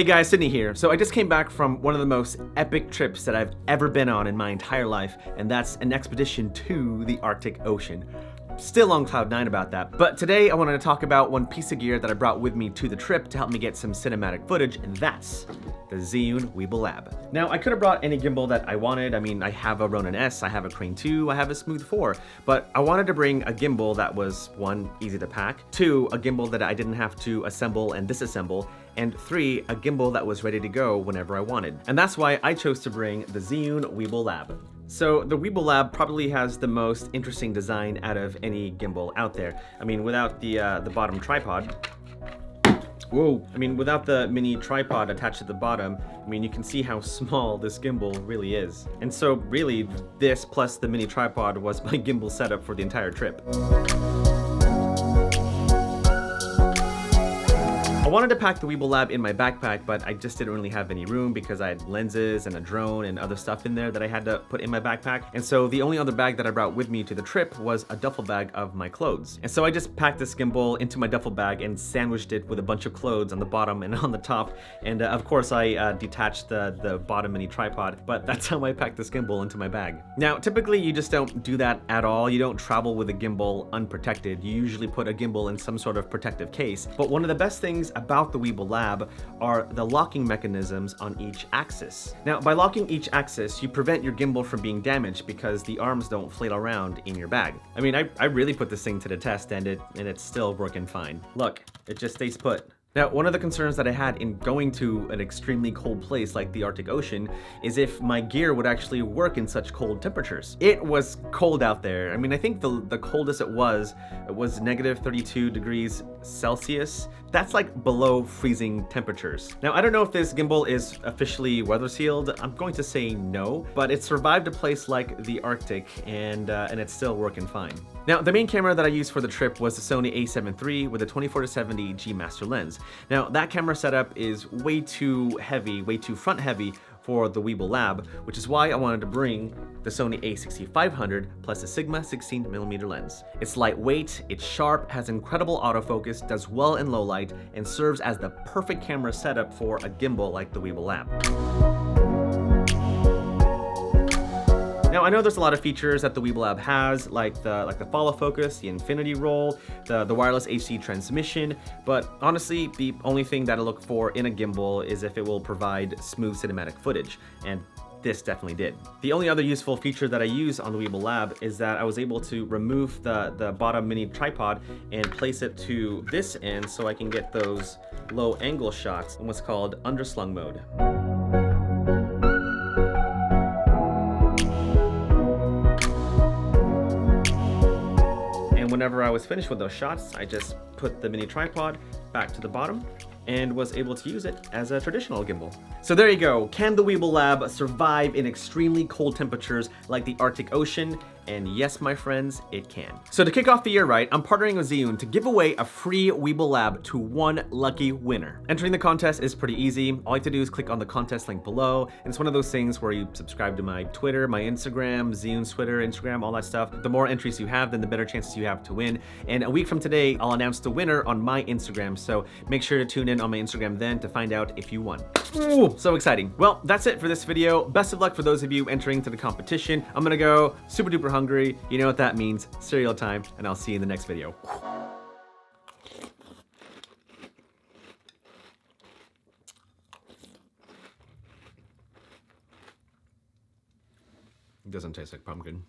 Hey guys, Sidney here. So I just came back from one of the most epic trips that I've ever been on in my entire life, and that's an expedition to the Arctic Ocean. Still on cloud 9 about that. But today I wanted to talk about one piece of gear that I brought with me to the trip to help me get some cinematic footage, and that's the Zhiyun Weebill Lab. Now, I could have brought any gimbal that I wanted. I mean, I have a Ronin S, I have a Crane 2, I have a Smooth 4, but I wanted to bring a gimbal that was, 1, easy to pack, 2, a gimbal that I didn't have to assemble and disassemble, and 3, a gimbal that was ready to go whenever I wanted. And that's why I chose to bring the Zhiyun Weebill Lab. So the Weebill Lab probably has the most interesting design out of any gimbal out there. I mean, without the bottom tripod, without the mini tripod attached to the bottom, I mean, you can see how small this gimbal really is. And so really, this plus the mini tripod was my gimbal setup for the entire trip. I wanted to pack the Weebill Lab in my backpack, but I just didn't really have any room because I had lenses and a drone and other stuff in there that I had to put in my backpack. And so the only other bag that I brought with me to the trip was a duffel bag of my clothes. And so I just packed this gimbal into my duffel bag and sandwiched it with a bunch of clothes on the bottom and on the top. And of course I detached the bottom mini tripod, but that's how I packed this gimbal into my bag. Now, typically you just don't do that at all. You don't travel with a gimbal unprotected. You usually put a gimbal in some sort of protective case. But one of the best things about the Weebill Lab are the locking mechanisms on each axis. Now, by locking each axis, you prevent your gimbal from being damaged because the arms don't flail around in your bag. I mean, I really put this thing to the test and it's still working fine. Look, it just stays put. Now, one of the concerns that I had in going to an extremely cold place like the Arctic Ocean is if my gear would actually work in such cold temperatures. It was cold out there. I mean, I think the coldest it was negative 32 degrees Celsius. That's like below freezing temperatures. Now, I don't know if this gimbal is officially weather sealed. I'm going to say no, but it survived a place like the Arctic and it's still working fine. Now, the main camera that I used for the trip was the Sony a7 III with a 24-70 G Master lens. Now, that camera setup is way too heavy, way too front heavy for the Weebill Lab, which is why I wanted to bring the Sony a6500 plus a Sigma 16mm lens. It's lightweight, it's sharp, has incredible autofocus, does well in low light, and serves as the perfect camera setup for a gimbal like the Weebill Lab. Now, I know there's a lot of features that the Weebill Lab has, like the follow focus, the infinity roll, the wireless HD transmission, but honestly, the only thing that I look for in a gimbal is if it will provide smooth cinematic footage, and this definitely did. The only other useful feature that I use on the Weebill Lab is that I was able to remove the bottom mini tripod and place it to this end so I can get those low angle shots in what's called underslung mode. Whenever I was finished with those shots, I just put the mini tripod back to the bottom and was able to use it as a traditional gimbal. So there you go. Can the Weebill Lab survive in extremely cold temperatures like the Arctic Ocean? And yes, my friends, it can. So to kick off the year right, I'm partnering with Zhiyun to give away a free Weebill Lab to one lucky winner. Entering the contest is pretty easy. All you have to do is click on the contest link below. And it's one of those things where you subscribe to my Twitter, my Instagram, Zhiyun's Twitter, Instagram, all that stuff. The more entries you have, then the better chances you have to win. And a week from today, I'll announce the winner on my Instagram. So make sure to tune in on my Instagram then to find out if you won. Ooh, so exciting. Well, that's it for this video. Best of luck for those of you entering to the competition. I'm gonna go super duper hungry. You know what that means. Cereal time, and I'll see you in the next video. It doesn't taste like pumpkin.